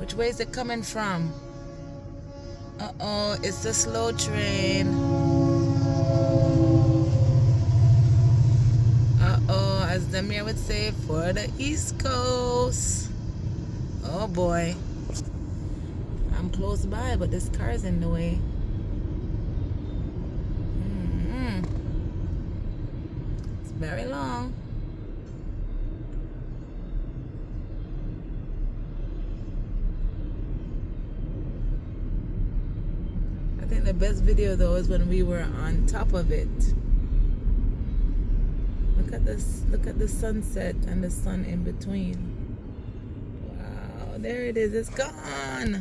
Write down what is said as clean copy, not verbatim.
Which way is it coming from? Uh-oh, it's the slow train. Uh-oh, as Demir would say, for the East Coast. Oh boy. I'm close by, but this car's in the way. It's very long. I think the best video though is when we were on top of it. Look at this, look at the sunset and the sun in between. Wow, there it is, it's gone.